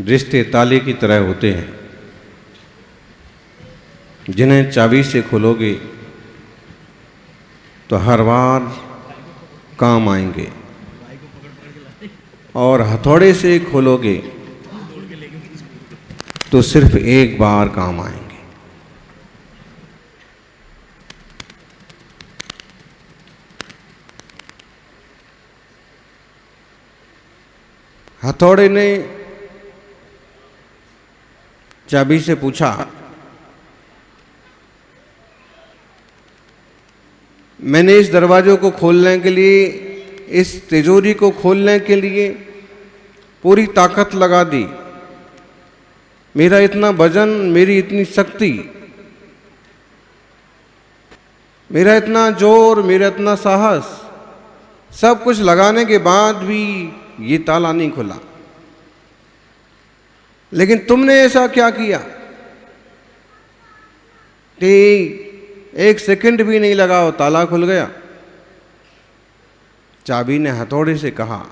रिश्ते ताले की तरह होते हैं, जिन्हें चाबी से खोलोगे तो हर बार काम आएंगे, और हथौड़े से खोलोगे तो सिर्फ एक बार काम आएंगे। हथौड़े ने चाबी से पूछा, मैंने इस दरवाजे को खोलने के लिए, इस तिजोरी को खोलने के लिए पूरी ताकत लगा दी, मेरा इतना वजन, मेरी इतनी शक्ति, मेरा इतना जोर, मेरा इतना साहस, सब कुछ लगाने के बाद भी ये ताला नहीं खुला। लेकिन तुमने ऐसा क्या किया कि एक सेकंड भी नहीं लगा और ताला खुल गया। चाबी ने हथौड़े से कहा,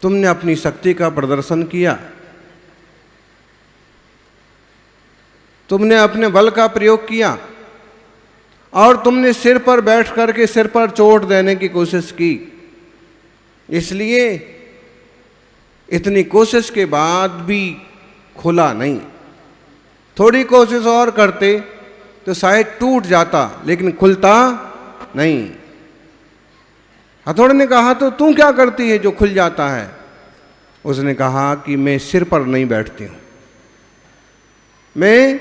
तुमने अपनी शक्ति का प्रदर्शन किया, तुमने अपने बल का प्रयोग किया, और तुमने सिर पर बैठ करके सिर पर चोट देने की कोशिश की। इसलिए इतनी कोशिश के बाद भी खुला नहीं। थोड़ी कोशिश और करते तो शायद टूट जाता, लेकिन खुलता नहीं। हथौड़े ने कहा, तो तू क्या करती है जो खुल जाता है? उसने कहा कि मैं सिर पर नहीं बैठती हूं, मैं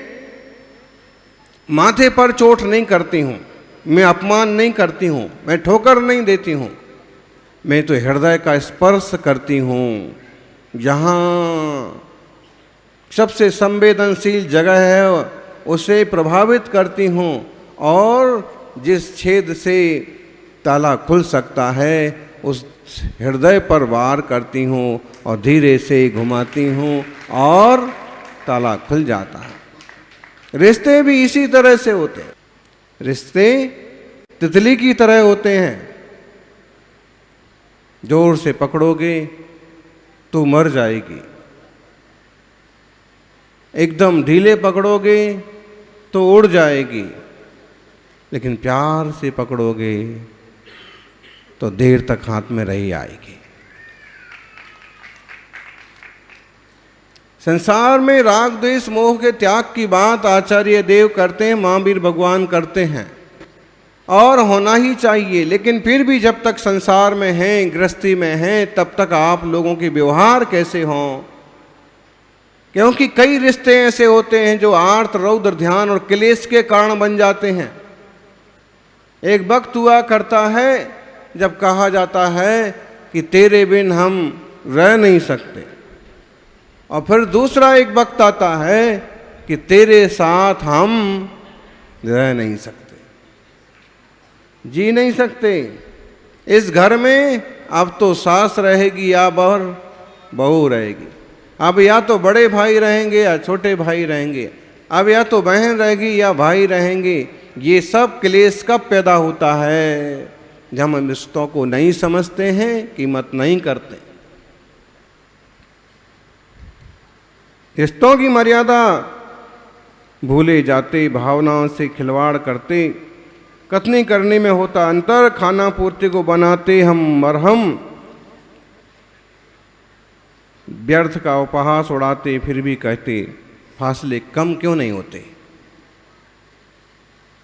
माथे पर चोट नहीं करती हूं, मैं अपमान नहीं करती हूं, मैं ठोकर नहीं देती हूं, मैं तो हृदय का स्पर्श करती हूं। जहां सबसे संवेदनशील जगह है उसे प्रभावित करती हूं, और जिस छेद से ताला खुल सकता है उस हृदय पर वार करती हूं और धीरे से घुमाती हूं और ताला खुल जाता है। रिश्ते भी इसी तरह से होते हैं। रिश्ते तितली की तरह होते हैं, जोर से पकड़ोगे तो मर जाएगी, एकदम ढीले पकड़ोगे तो उड़ जाएगी, लेकिन प्यार से पकड़ोगे तो देर तक हाथ में रही आएगी। संसार में राग द्वेष मोह के त्याग की बात आचार्य देव करते हैं, महावीर भगवान करते हैं, और होना ही चाहिए। लेकिन फिर भी जब तक संसार में हैं, गृहस्थी में हैं, तब तक आप लोगों के व्यवहार कैसे हों? क्योंकि कई रिश्ते ऐसे होते हैं जो आर्त, रौद्र, ध्यान और क्लेश के कारण बन जाते हैं। एक वक्त हुआ करता है जब कहा जाता है कि तेरे बिन हम रह नहीं सकते, और फिर दूसरा एक वक्त आता है कि तेरे साथ हम रह नहीं सकते, जी नहीं सकते। इस घर में अब तो सास रहेगी या बहू रहेगी, अब या तो बड़े भाई रहेंगे या छोटे भाई रहेंगे, अब या तो बहन रहेगी या भाई रहेंगे। ये सब क्लेश कब पैदा होता है? जब हम रिश्तों को नहीं समझते हैं, कीमत नहीं करते। रिश्तों की मर्यादा भूले जाते, भावनाओं से खिलवाड़ करते, कथनी करने में होता अंतर, खाना पूर्ति को बनाते हम मरहम, व्यर्थ का उपहास उड़ाते, फिर भी कहते फासले कम क्यों नहीं होते।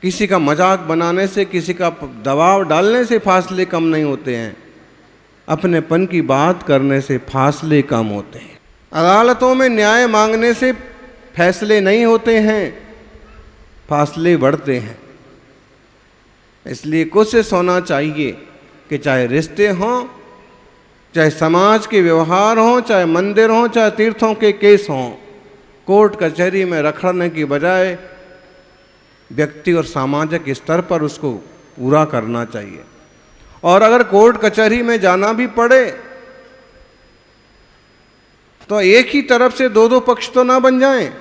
किसी का मजाक बनाने से, किसी का दबाव डालने से फासले कम नहीं होते हैं, अपनेपन की बात करने से फासले कम होते हैं। अदालतों में न्याय मांगने से फैसले नहीं होते हैं, फासले बढ़ते हैं। इसलिए कोशिश होना चाहिए कि चाहे रिश्ते हों, चाहे समाज के व्यवहार हों, चाहे मंदिर हों, चाहे तीर्थों के केस हों, कोर्ट कचहरी में रखड़ने की बजाय व्यक्ति और सामाजिक स्तर पर उसको पूरा करना चाहिए। और अगर कोर्ट कचहरी में जाना भी पड़े तो एक ही तरफ से दो पक्ष तो ना बन जाएं।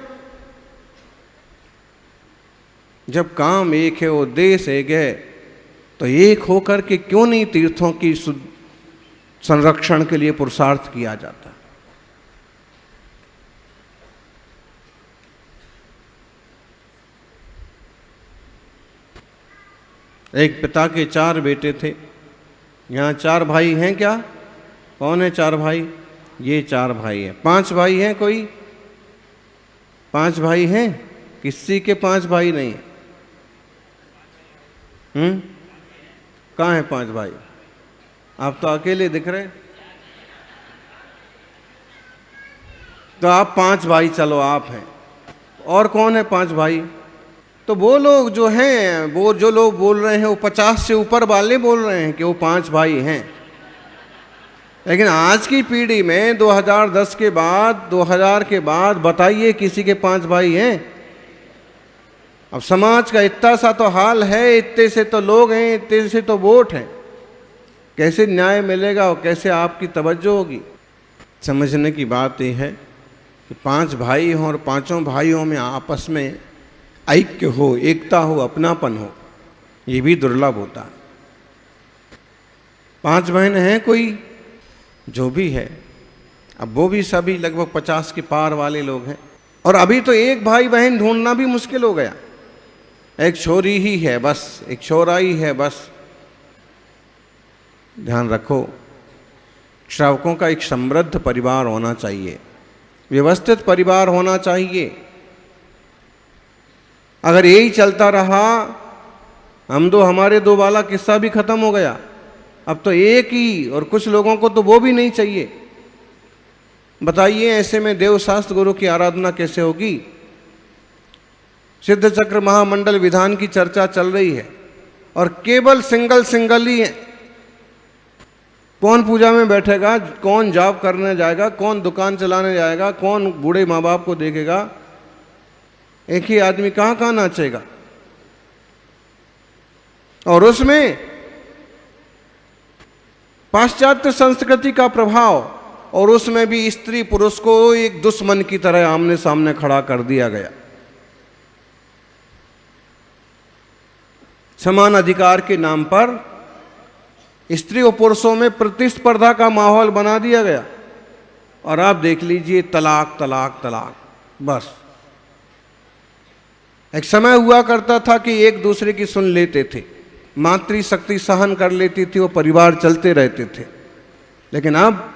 जब काम एक है, उद्देश्य एक है, तो एक होकर के क्यों नहीं तीर्थों की संरक्षण के लिए पुरुषार्थ किया जाता है। एक पिता के 4 बेटे थे। यहाँ 4 भाई हैं क्या? कौन है 4 भाई? ये 4 भाई हैं। 5 भाई हैं कोई? 5 भाई हैं? किसी के 5 भाई नहीं है? कहाँ है 5 भाई? आप तो अकेले दिख रहे। तो आप 5 भाई, चलो आप हैं। और कौन है 5 भाई? तो वो लोग जो हैं, वो जो लोग बोल रहे हैं वो 50 से ऊपर वाले बोल रहे हैं कि वो 5 भाई हैं। लेकिन आज की पीढ़ी में 2010 के बाद, 2000 के बाद बताइए किसी के 5 भाई हैं? अब समाज का इतना सा तो हाल है, इतने से तो लोग हैं, इतने से तो वोट हैं, कैसे न्याय मिलेगा और कैसे आपकी तवज्जो होगी? समझने की बात यह है कि 5 भाई हों और 5 भाइयों में आपस में ऐक्य हो, एकता हो, अपनापन हो, ये भी दुर्लभ होता है। 5 बहन हैं कोई? जो भी है, अब वो भी सभी लगभग 50 के पार वाले लोग हैं। और अभी तो एक भाई बहन ढूंढना भी मुश्किल हो गया। एक छोरी ही है बस, एक छोरा ही है बस। ध्यान रखो, श्रावकों का एक समृद्ध परिवार होना चाहिए, व्यवस्थित परिवार होना चाहिए। अगर यही चलता रहा, हमारे 2 वाला किस्सा भी खत्म हो गया। अब तो एक ही, और कुछ लोगों को तो वो भी नहीं चाहिए। बताइए ऐसे में देवशास्त्र गुरु की आराधना कैसे होगी? सिद्ध चक्र महामंडल विधान की चर्चा चल रही है और केवल सिंगल ही है। कौन पूजा में बैठेगा, कौन जॉब करने जाएगा, कौन दुकान चलाने जाएगा, कौन बूढ़े माँ बाप को देखेगा? एक ही आदमी कहाँ कहाँ नाचेगा? और उसमें पाश्चात्य संस्कृति का प्रभाव, और उसमें भी स्त्री पुरुष को एक दुश्मन की तरह आमने सामने खड़ा कर दिया गया। समान अधिकार के नाम पर स्त्री और पुरुषों में प्रतिस्पर्धा का माहौल बना दिया गया। और आप देख लीजिए, तलाक तलाक तलाक, बस। एक समय हुआ करता था कि एक दूसरे की सुन लेते थे, मातृशक्ति सहन कर लेती थी, वो परिवार चलते रहते थे। लेकिन अब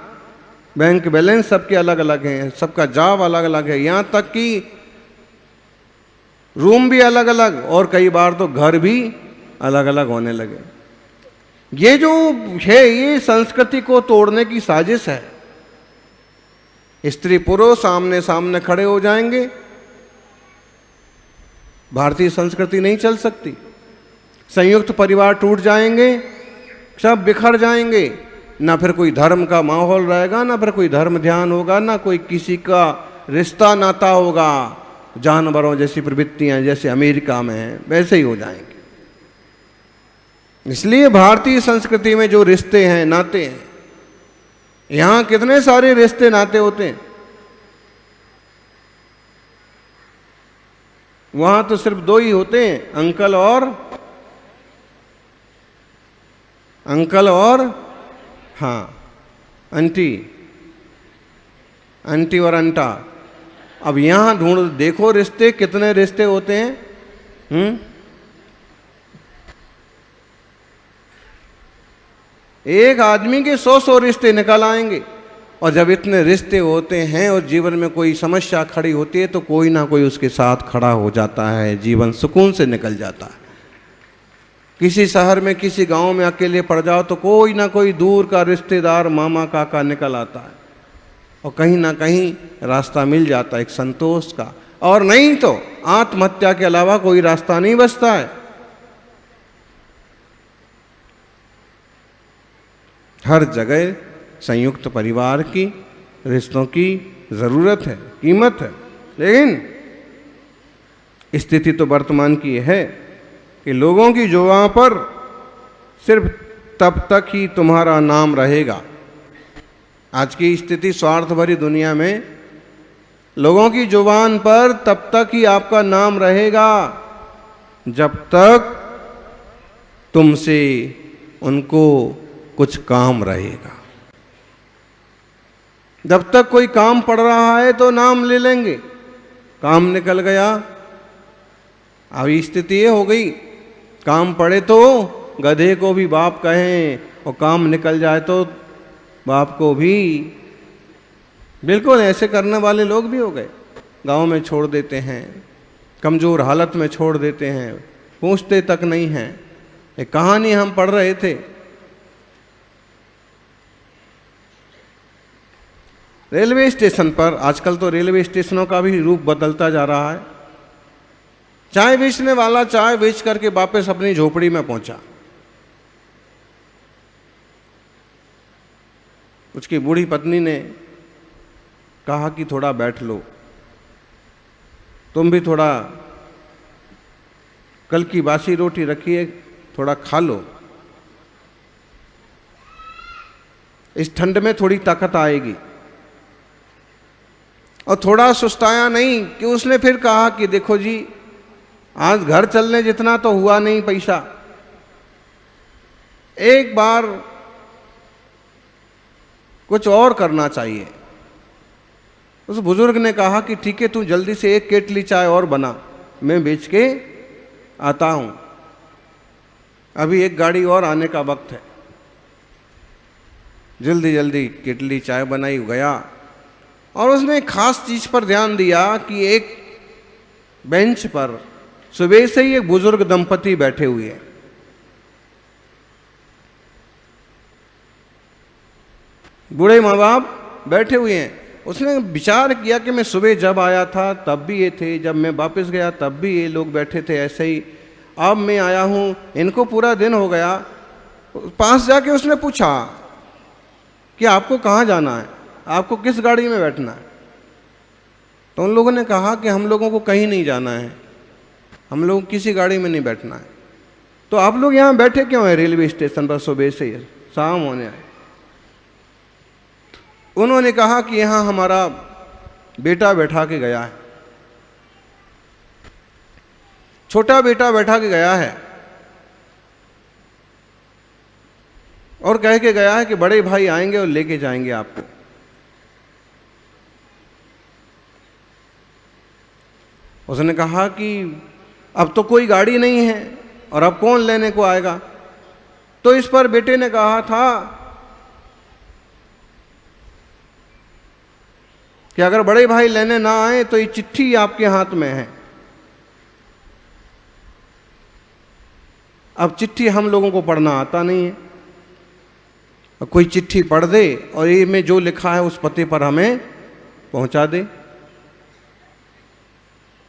बैंक बैलेंस सबके अलग अलग हैं, सबका जॉब अलग अलग है, यहाँ तक कि रूम भी अलग अलग, और कई बार तो घर भी अलग अलग होने लगे। ये जो है, ये संस्कृति को तोड़ने की साजिश है। स्त्री पुरुष आमने सामने खड़े हो जाएंगे, भारतीय संस्कृति नहीं चल सकती। संयुक्त परिवार टूट जाएंगे, सब बिखर जाएंगे। ना फिर कोई धर्म का माहौल रहेगा, ना फिर कोई धर्म ध्यान होगा, ना कोई किसी का रिश्ता नाता होगा। जानवरों जैसी प्रवृत्तियां जैसे अमेरिका में हैं, वैसे ही हो जाएंगे। इसलिए भारतीय संस्कृति में जो रिश्ते हैं, नाते हैं, यहाँ कितने सारे रिश्ते नाते होते हैं। वहां तो सिर्फ 2 ही होते हैं, अंकल और हाँ आंटी और अंटा। अब यहां ढूंढ देखो रिश्ते, कितने रिश्ते होते हैं। एक आदमी के 100 रिश्ते निकल आएंगे। और जब इतने रिश्ते होते हैं और जीवन में कोई समस्या खड़ी होती है तो कोई ना कोई उसके साथ खड़ा हो जाता है, जीवन सुकून से निकल जाता है। किसी शहर में, किसी गांव में अकेले पड़ जाओ तो कोई ना कोई दूर का रिश्तेदार, मामा काका निकल आता है, और कहीं ना कहीं रास्ता मिल जाता है एक संतोष का। और नहीं तो आत्महत्या के अलावा कोई रास्ता नहीं बचता है। हर जगह संयुक्त परिवार की, रिश्तों की ज़रूरत है, कीमत है। लेकिन स्थिति तो वर्तमान की है कि लोगों की जुबान पर सिर्फ तब तक ही तुम्हारा नाम रहेगा। आज की स्थिति स्वार्थ भरी दुनिया में लोगों की जुबान पर तब तक ही आपका नाम रहेगा जब तक तुमसे उनको कुछ काम रहेगा। जब तक कोई काम पड़ रहा है तो नाम ले लेंगे, काम निकल गया। अभी स्थिति ये हो गई, काम पड़े तो गधे को भी बाप कहें और काम निकल जाए तो बाप को भी। बिल्कुल ऐसे करने वाले लोग भी हो गए, गांव में छोड़ देते हैं, कमज़ोर हालत में छोड़ देते हैं, पूछते तक नहीं हैं। एक कहानी हम पढ़ रहे थे, रेलवे स्टेशन पर, आजकल तो रेलवे स्टेशनों का भी रूप बदलता जा रहा है। चाय बेचने वाला चाय बेच करके वापस अपनी झोपड़ी में पहुंचा। उसकी बूढ़ी पत्नी ने कहा कि थोड़ा बैठ लो, तुम भी थोड़ा, कल की बासी रोटी रखी है, थोड़ा खा लो, इस ठंड में थोड़ी ताकत आएगी। और थोड़ा सुस्ताया नहीं कि उसने फिर कहा कि देखो जी, आज घर चलने जितना तो हुआ नहीं पैसा, एक बार कुछ और करना चाहिए। उस बुजुर्ग ने कहा कि ठीक है, तू जल्दी से एक केटली चाय और बना, मैं बेच के आता हूं, अभी एक गाड़ी और आने का वक्त है। जल्दी जल्दी केटली चाय बनाई, गया और उसने एक खास चीज पर ध्यान दिया कि एक बेंच पर सुबह से ही एक बुजुर्ग दंपति बैठे हुए हैं। बूढ़े माँ बाप बैठे हुए हैं। उसने विचार किया कि मैं सुबह जब आया था तब भी ये थे, जब मैं वापस गया तब भी ये लोग बैठे थे ऐसे ही, अब मैं आया हूँ, इनको पूरा दिन हो गया। पास जाके उसने पूछा कि आपको कहाँ जाना है, आपको किस गाड़ी में बैठना है? तो उन लोगों ने कहा कि हम लोगों को कहीं नहीं जाना है, हम लोग किसी गाड़ी में नहीं बैठना है। तो आप लोग यहाँ बैठे क्यों हैं रेलवे स्टेशन पर सुबह से शाम होने आए? उन्होंने कहा कि यहाँ हमारा बेटा बैठा के गया है, छोटा बेटा बैठा के गया है और कह के गया है कि बड़े भाई आएंगे और लेके जाएंगे आपको। उसने कहा कि अब तो कोई गाड़ी नहीं है और अब कौन लेने को आएगा? तो इस पर बेटे ने कहा था कि अगर बड़े भाई लेने ना आए तो ये चिट्ठी आपके हाथ में है। अब चिट्ठी हम लोगों को पढ़ना आता नहीं है, और कोई चिट्ठी पढ़ दे और ये में जो लिखा है उस पते पर हमें पहुंचा दे।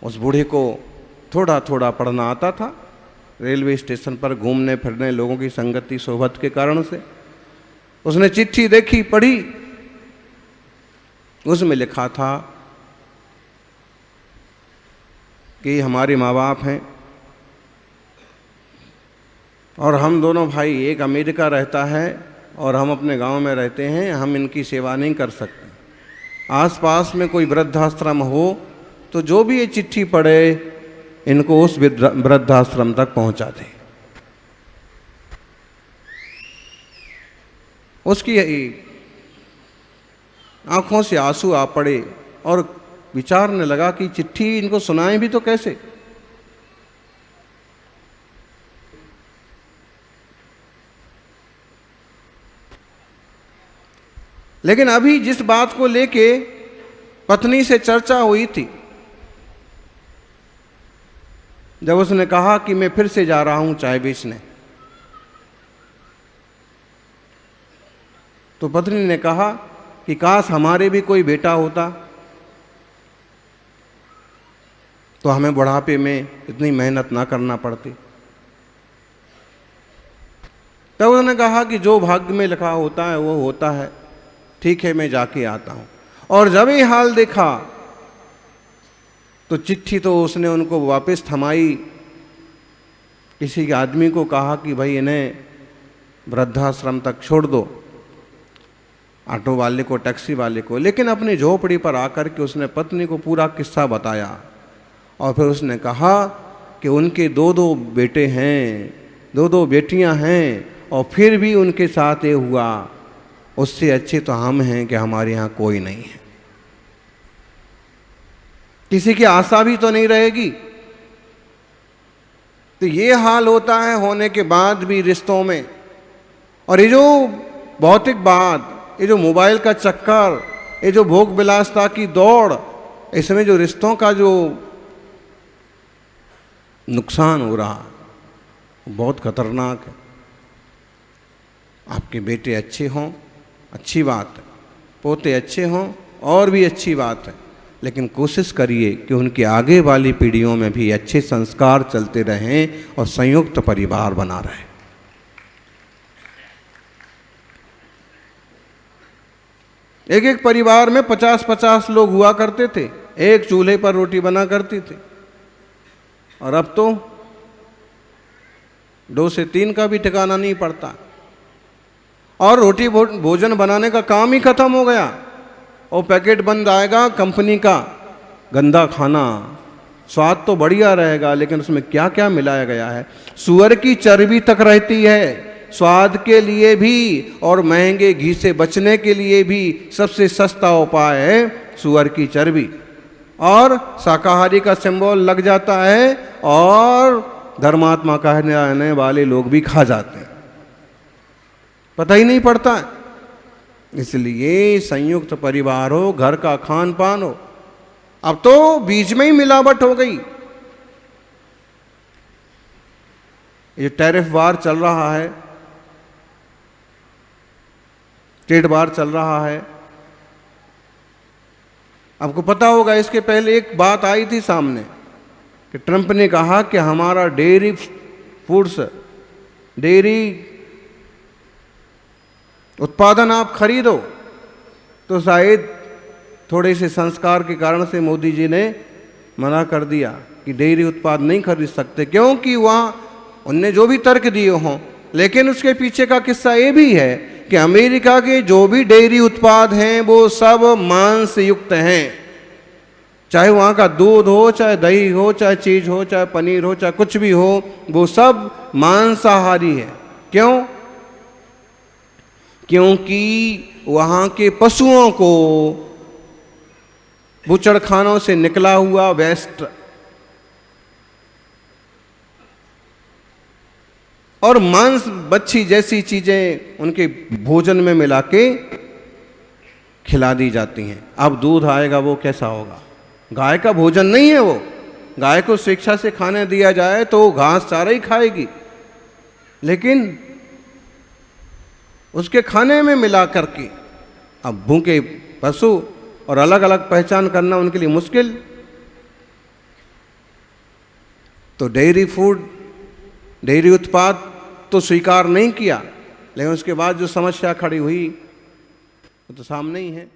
उस बूढ़े को थोड़ा थोड़ा पढ़ना आता था, रेलवे स्टेशन पर घूमने फिरने लोगों की संगति सोहबत के कारण से। उसने चिट्ठी देखी, पढ़ी, उसमें लिखा था कि हमारे माँ बाप हैं और हम दोनों भाई, एक अमेरिका रहता है और हम अपने गांव में रहते हैं, हम इनकी सेवा नहीं कर सकते। आसपास में कोई वृद्धाश्रम हो तो जो भी ये चिट्ठी पढ़े इनको उस वृद्धाश्रम तक पहुंचा दे। उसकी आंखों से आंसू आ पड़े और विचारने लगा कि चिट्ठी इनको सुनाएं भी तो कैसे। लेकिन अभी जिस बात को लेके पत्नी से चर्चा हुई थी, जब उसने कहा कि मैं फिर से जा रहा हूं चाय बेचने, तो पत्नी ने कहा कि काश हमारे भी कोई बेटा होता तो हमें बुढ़ापे में इतनी मेहनत ना करना पड़ती। तब उन्होंने कहा कि जो भाग्य में लिखा होता है वो होता है, ठीक है मैं जाके आता हूं। और जब ये हाल देखा तो चिट्ठी तो उसने उनको वापस थमाई, किसी के आदमी को कहा कि भाई इन्हें वृद्धाश्रम तक छोड़ दो, ऑटो वाले को, टैक्सी वाले को। लेकिन अपनी झोपड़ी पर आकर के उसने पत्नी को पूरा किस्सा बताया और फिर उसने कहा कि उनके दो दो बेटे हैं, दो दो बेटियां हैं और फिर भी उनके साथ ये हुआ उससे अच्छे तो हम हैं कि हमारे यहाँ कोई नहीं है। किसी की आशा भी तो नहीं रहेगी। तो ये हाल होता है होने के बाद भी रिश्तों में। और ये जो भौतिक बात, ये जो मोबाइल का चक्कर, ये जो भोग विलासता की दौड़, इसमें जो रिश्तों का जो नुकसान हो रहा है बहुत खतरनाक है। आपके बेटे अच्छे हों, अच्छी बात है, पोते अच्छे हों और भी अच्छी बात है, लेकिन कोशिश करिए कि उनकी आगे वाली पीढ़ियों में भी अच्छे संस्कार चलते रहें और संयुक्त परिवार बना रहे। एक एक परिवार में 50-50 लोग हुआ करते थे, एक चूल्हे पर रोटी बना करती थी, और अब तो 2 से 3 का भी ठिकाना नहीं पड़ता। और रोटी भोजन बनाने का काम ही खत्म हो गया। और पैकेट बंद आएगा कंपनी का, गंदा खाना, स्वाद तो बढ़िया रहेगा लेकिन उसमें क्या क्या मिलाया गया है। सूअर की चर्बी तक रहती है स्वाद के लिए भी, और महंगे घी से बचने के लिए भी सबसे सस्ता उपाय है सूअर की चर्बी। और शाकाहारी का सिंबल लग जाता है और धर्मात्मा कहने वाले लोग भी खा जाते हैं, पता ही नहीं पड़ता है। इसलिए संयुक्त परिवार हो, घर का खान पान हो। अब तो बीच में ही मिलावट हो गई। ये टैरिफ वार चल रहा है, ट्रेड वार चल रहा है। आपको पता होगा इसके पहले एक बात आई थी सामने कि ट्रंप ने कहा कि हमारा डेयरी फूड्स, डेयरी उत्पादन आप खरीदो। तो शायद थोड़े से संस्कार के कारण से मोदी जी ने मना कर दिया कि डेयरी उत्पाद नहीं खरीद सकते, क्योंकि वहाँ उनने जो भी तर्क दिए हों, लेकिन उसके पीछे का किस्सा ये भी है कि अमेरिका के जो भी डेयरी उत्पाद हैं वो सब मांस युक्त हैं। चाहे वहाँ का दूध हो, चाहे दही हो, चाहे चीज हो, चाहे पनीर हो, चाहे कुछ भी हो, वो सब मांसाहारी है। क्यों? क्योंकि वहाँ के पशुओं को बूचड़खानों से निकला हुआ वेस्ट और मांस, बच्ची जैसी चीजें उनके भोजन में मिला के खिला दी जाती हैं। अब दूध आएगा वो कैसा होगा? गाय का भोजन नहीं है वो। गाय को स्वेच्छा से खाने दिया जाए तो वो घास चारा ही खाएगी, लेकिन उसके खाने में मिला करके अब भूखे पशु और अलग अलग पहचान करना उनके लिए मुश्किल। तो डेयरी फूड, डेयरी उत्पाद तो स्वीकार नहीं किया, लेकिन उसके बाद जो समस्या खड़ी हुई वो तो सामने ही है।